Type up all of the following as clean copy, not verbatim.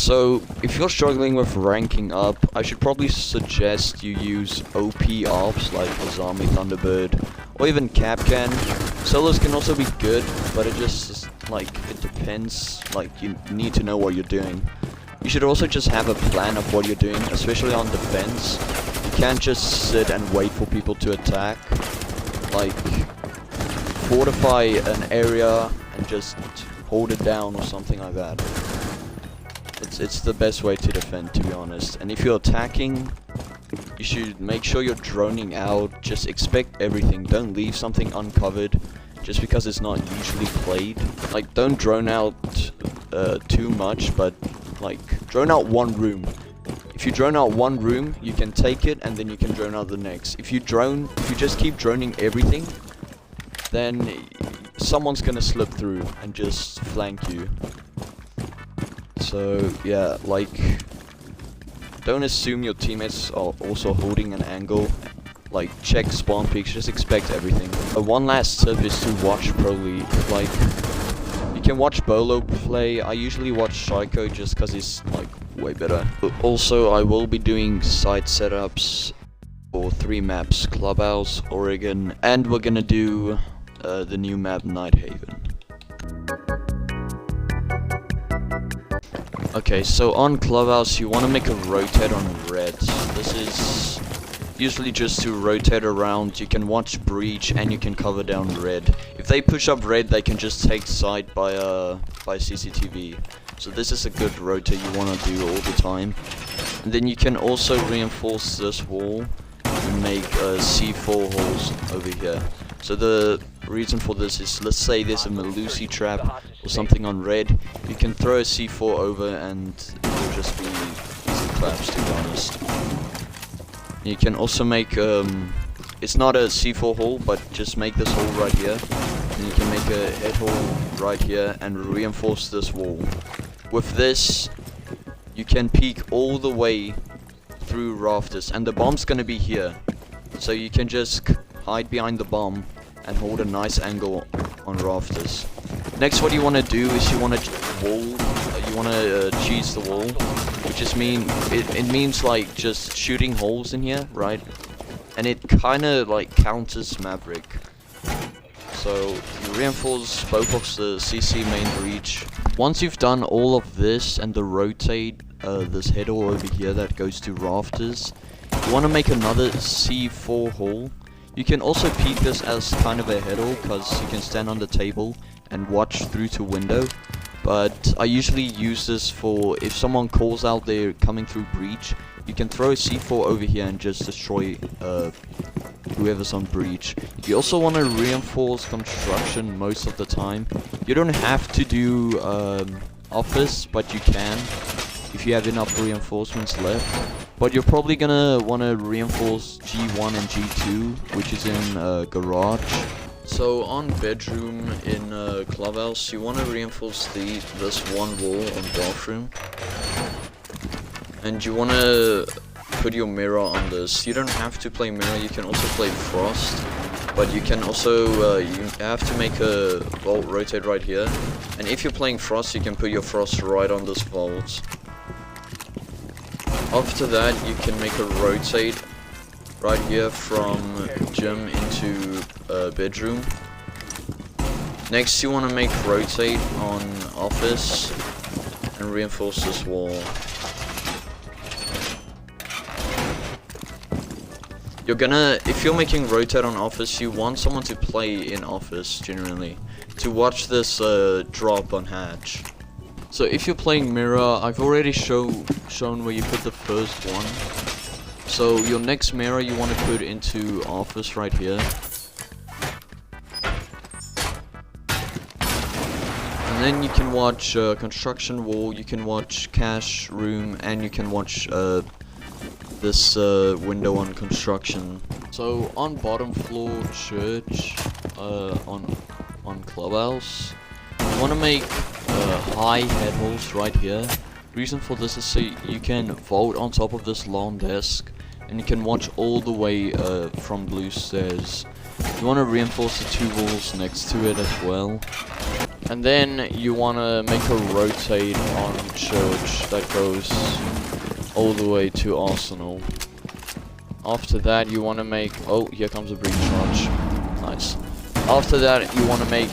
So, if you're struggling with ranking up, I should probably suggest you use OP ops like Azami Thunderbird, or even Capcan. Solos can also be good, but it just, like, it depends, like, you need to know what you're doing. You should also just have a plan of what you're doing, especially on defense. You can't just sit and wait for people to attack. Like, fortify an area and just hold it down or something like that. It's the best way to defend, to be honest. And if you're attacking, you should make sure you're droning out. Just expect everything. Don't leave something uncovered just because it's not usually played. Like, don't drone out too much, but like, drone out one room. If you drone out one room, you can take it and then you can drone out the next. If you just keep droning everything, then someone's gonna slip through and just flank you. So yeah, like, don't assume your teammates are also holding an angle. Like, check spawn peaks, just expect everything. One last tip is to watch Pro League. Like, you can watch Bolo play. I usually watch Psycho just because he's like way better. Also, I will be doing site setups for 3 maps: Clubhouse, Oregon, and we're gonna do the new map Nighthaven. Okay, so on Clubhouse you want to make a rotate on red. This is usually just to rotate around. You can watch breach and you can cover down red. If they push up red, they can just take site by CCTV. So this is a good rotate you want to do all the time. And then you can also reinforce this wall and make C4 holes over here. So the reason for this is, let's say there's a Melusi trap or something on red, you can throw a C4 over and it'll just be easy claps, to be honest. You can also make, it's not a C4 hole, but just make this hole right here. And you can make a head hole right here and reinforce this wall. With this, you can peek all the way through rafters, and the bomb's gonna be here. So you can just hide behind the bomb and hold a nice angle on rafters. Next, what you want to do is you want to cheese the wall, which just it means like just shooting holes in here, right? And it kind of like counters Maverick. So you reinforce both of the CC main breach. Once you've done all of this and the rotate this head hole over here that goes to rafters, you want to make another C4 hole. You can also peek this as kind of a head hole because you can stand on the table and watch through to window. But I usually use this for if someone calls out they're coming through breach, you can throw a C4 over here and just destroy whoever's on breach. You also want to reinforce construction most of the time. You don't have to do office, but you can if you have enough reinforcements left. But you're probably gonna want to reinforce G1 and G2, which is in garage. So on bedroom in Clubhouse, you want to reinforce this one wall on bathroom. And you want to put your mirror on this. You don't have to play mirror, you can also play frost. But you can also, you have to make a vault rotate right here. And if you're playing frost, you can put your frost right on this vault. After that, you can make a rotate right here from gym into bedroom. Next, you want to make rotate on office and reinforce this wall. If you're making rotate on office, you want someone to play in office generally to watch this drop on hatch. So if you're playing mirror, I've already shown where you put the first one. So your next mirror you want to put into office right here. And then you can watch construction wall, you can watch cash room, and you can watch this window on construction. So on bottom floor church, on Clubhouse, you want to make high head holes right here. Reason for this is so you can vault on top of this long desk and you can watch all the way from blue stairs. You want to reinforce the 2 walls next to it as well. And then you want to make a rotate on church that goes all the way to Arsenal. After that you want to make... oh, here comes a breach charge. Nice. After that you want to make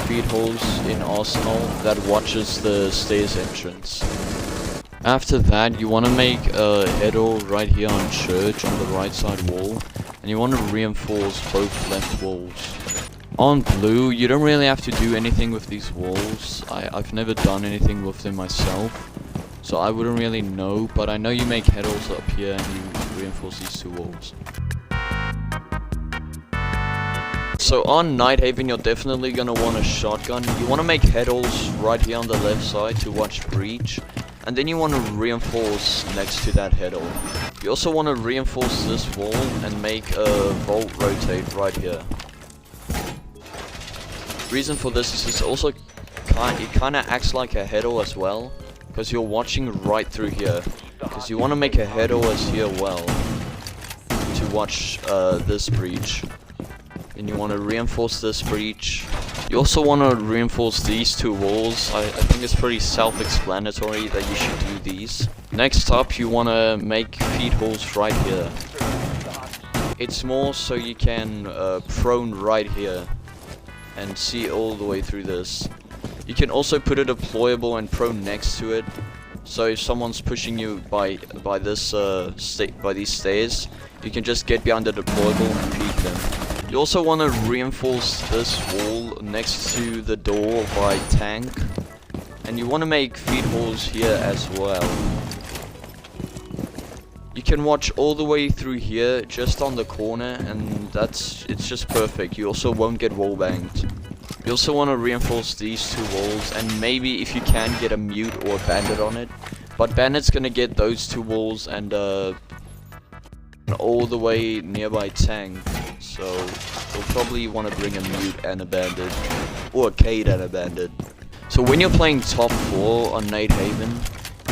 feed holes in Arsenal that watches the stairs entrance. After that you want to make a header right here on church on the right side wall. And you want to reinforce both left walls. On blue, you don't really have to do anything with these walls. I've never done anything with them myself, so I wouldn't really know, but I know you make headers up here and you reinforce these two walls. So on Nighthaven, you're definitely gonna want a shotgun. You want to make headers right here on the left side to watch breach, and then you want to reinforce next to that header. You also want to reinforce this wall and make a vault rotate right here. Reason for this is it's also it kind of acts like a header as well, because you're watching right through here, because you want to make a header as here well to watch this breach, and you want to reinforce this breach. You also want to reinforce these two walls. I think it's pretty self-explanatory that you should do these. Next up, you want to make feed holes right here. It's more so you can prone right here and see all the way through this. You can also put a deployable and prone next to it, so if someone's pushing you by these stairs, you can just get behind the deployable and peek them. You also want to reinforce this wall next to the door by tank, and you want to make feed holes here as well. You can watch all the way through here, just on the corner, and it's just perfect. You also won't get wall banged. You also want to reinforce these two walls, and maybe if you can get a mute or a bandit on it. But bandit's gonna get those two walls and all the way nearby tank. So you'll probably want to bring a mute and a bandit, or a Cade and a bandit. So when you're playing top 4 on Nighthaven,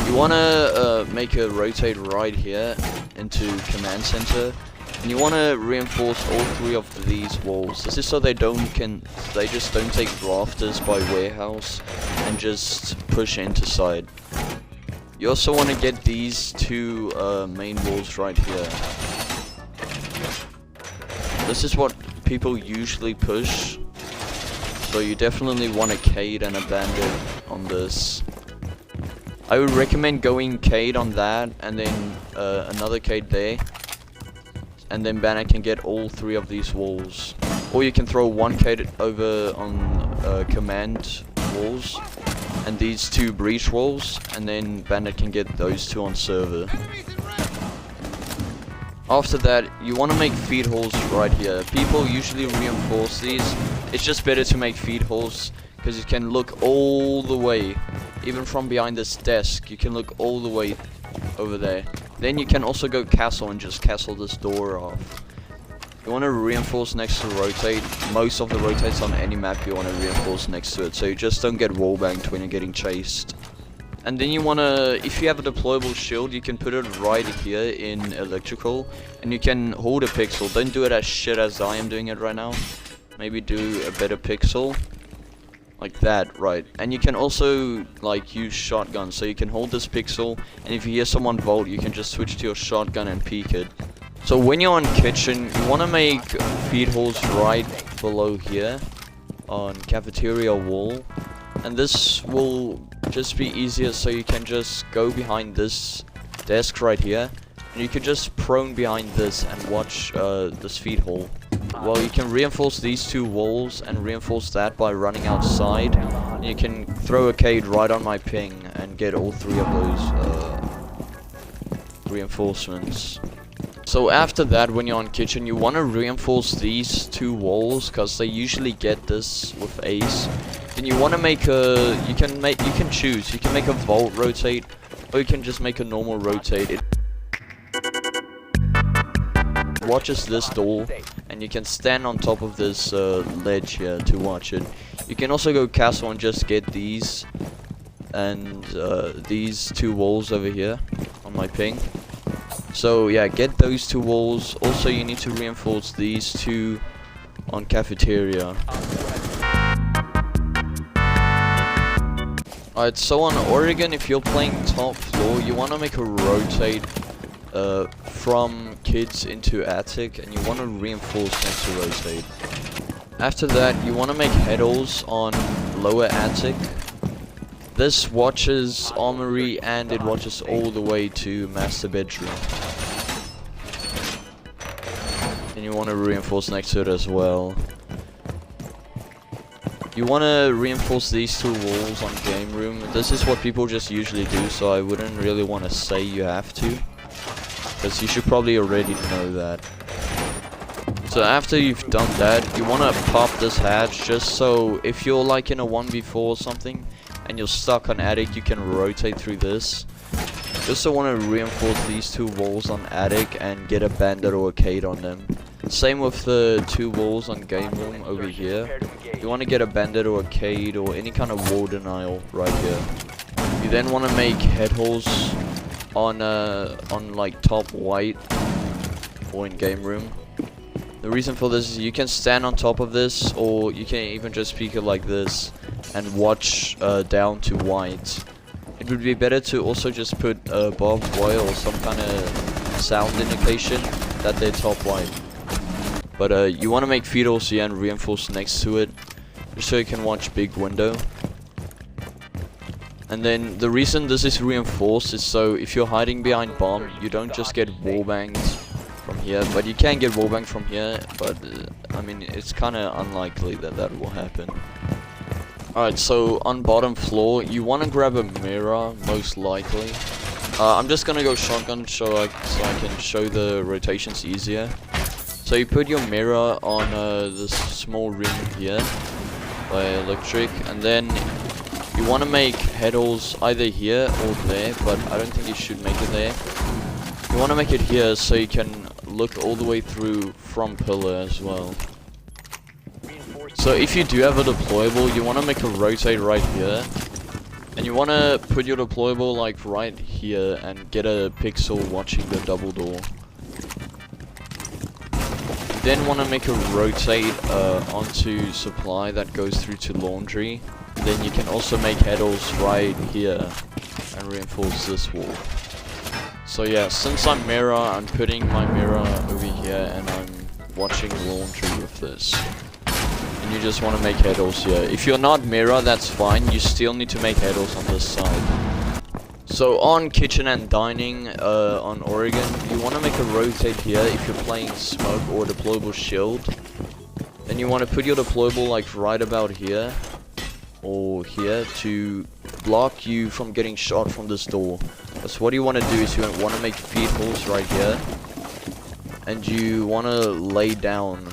you want to make a rotate right here into command center, and you want to reinforce all 3 of these walls. This is so they just don't take rafters by warehouse and just push into side. You also want to get these 2 main walls right here. This is what people usually push, so you definitely want a Cade and a bandit on this. I would recommend going Cade on that, and then another Cade there, and then Bandit can get all 3 of these walls. Or you can throw 1 Cade over on command walls, and these 2 breach walls, and then Bandit can get those 2 on server. After that, you want to make feed holes right here. People usually reinforce these. It's just better to make feed holes, because you can look all the way. Even from behind this desk, you can look all the way over there. Then you can also go castle and just castle this door off. You want to reinforce next to rotate. Most of the rotates on any map you want to reinforce next to it, so you just don't get wall banged when you're getting chased. And then you want to, if you have a deployable shield, you can put it right here in electrical, and you can hold a pixel. Don't do it as shit as I am doing it right now. Maybe do a better pixel. Like that, right. And you can also like use shotgun, so you can hold this pixel, and if you hear someone vault, you can just switch to your shotgun and peek it. So when you're on kitchen, you want to make feed holes right below here on cafeteria wall, and this will just be easier, so you can just go behind this desk right here, and you can just prone behind this and watch this feed hole. Well, you can reinforce these 2 walls and reinforce that by running outside. You can throw a Cade right on my ping and get all 3 of those reinforcements. So after that, when you're on kitchen, you want to reinforce these 2 walls, because they usually get this with ace. Then you want to make a, you can choose. You can make a vault rotate, or you can just make a normal rotate. It watches this door, and you can stand on top of this ledge here to watch it. You can also go castle and just get these and these 2 walls over here on my ping. So yeah, get those 2 walls. Also, you need to reinforce these 2 on cafeteria. Alright, so on Oregon, if you're playing top floor, you want to make a rotate from kids into attic, and you want to reinforce next to rotate. After that, you want to make headals on lower attic. This watches armory, and it watches all the way to master bedroom. And you want to reinforce next to it as well. You want to reinforce these two walls on game room. This is what people just usually do, so I wouldn't really want to say you have to, because you should probably already know that. So after you've done that, you want to pop this hatch, just so if you're like in a 1v4 or something and you're stuck on attic, you can rotate through this. Just so I want to reinforce these two walls on attic and get a bandit or a Cade on them. Same with the two walls on game room over here. You want to get a bandit or a Cade or any kind of wall denial right here. You then want to make head holes on like top white or in game room. The reason for this is you can stand on top of this, or you can even just peek it like this and watch down to white. It would be better to also just put barbed wire or some kind of sound indication that they're top white. But you want to make feet holes here and reinforce next to it, just so you can watch big window. And then the reason this is reinforced is so if you're hiding behind bomb, you don't just get wallbanged from here. But you can get wallbanged from here, but I mean, it's kind of unlikely that that will happen. Alright, so on bottom floor, you want to grab a mirror, most likely. I'm just going to go shotgun so I can show the rotations easier. So you put your mirror on this small ring here by electric, and then you want to make head holes either here or there, but I don't think you should make it there. You want to make it here so you can look all the way through from pillar as well. So if you do have a deployable, you want to make a rotate right here, and you want to put your deployable like right here and get a pixel watching the double door. Then want to make a rotate onto supply that goes through to laundry. Then you can also make head holes right here and reinforce this wall. So yeah, since I'm mirror, I'm putting my mirror over here and I'm watching laundry with this. And you just want to make head holes here. If you're not mirror, that's fine. You still need to make head holes on this side. So on kitchen and dining on Oregon, you want to make a rotate here if you're playing smoke or deployable shield. Then you want to put your deployable like right about here or here to block you from getting shot from this door. So what you want to do is you want to make feet holes right here, and you want to lay down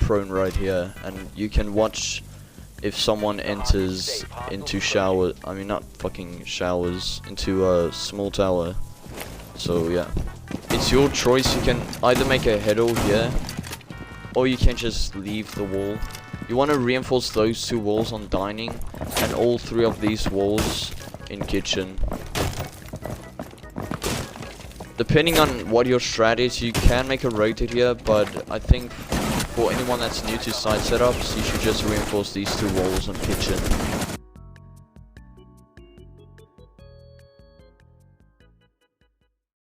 prone right here, and you can watch if someone enters into shower, I mean not fucking showers, into a small tower. So yeah, it's your choice. You can either make a head hole here, or you can just leave the wall. You want to reinforce those two walls on dining, and all three of these walls in kitchen. Depending on what your strategy is, you can make a rotate here, but I think for anyone that's new to site setups, you should just reinforce these two walls on kitchen.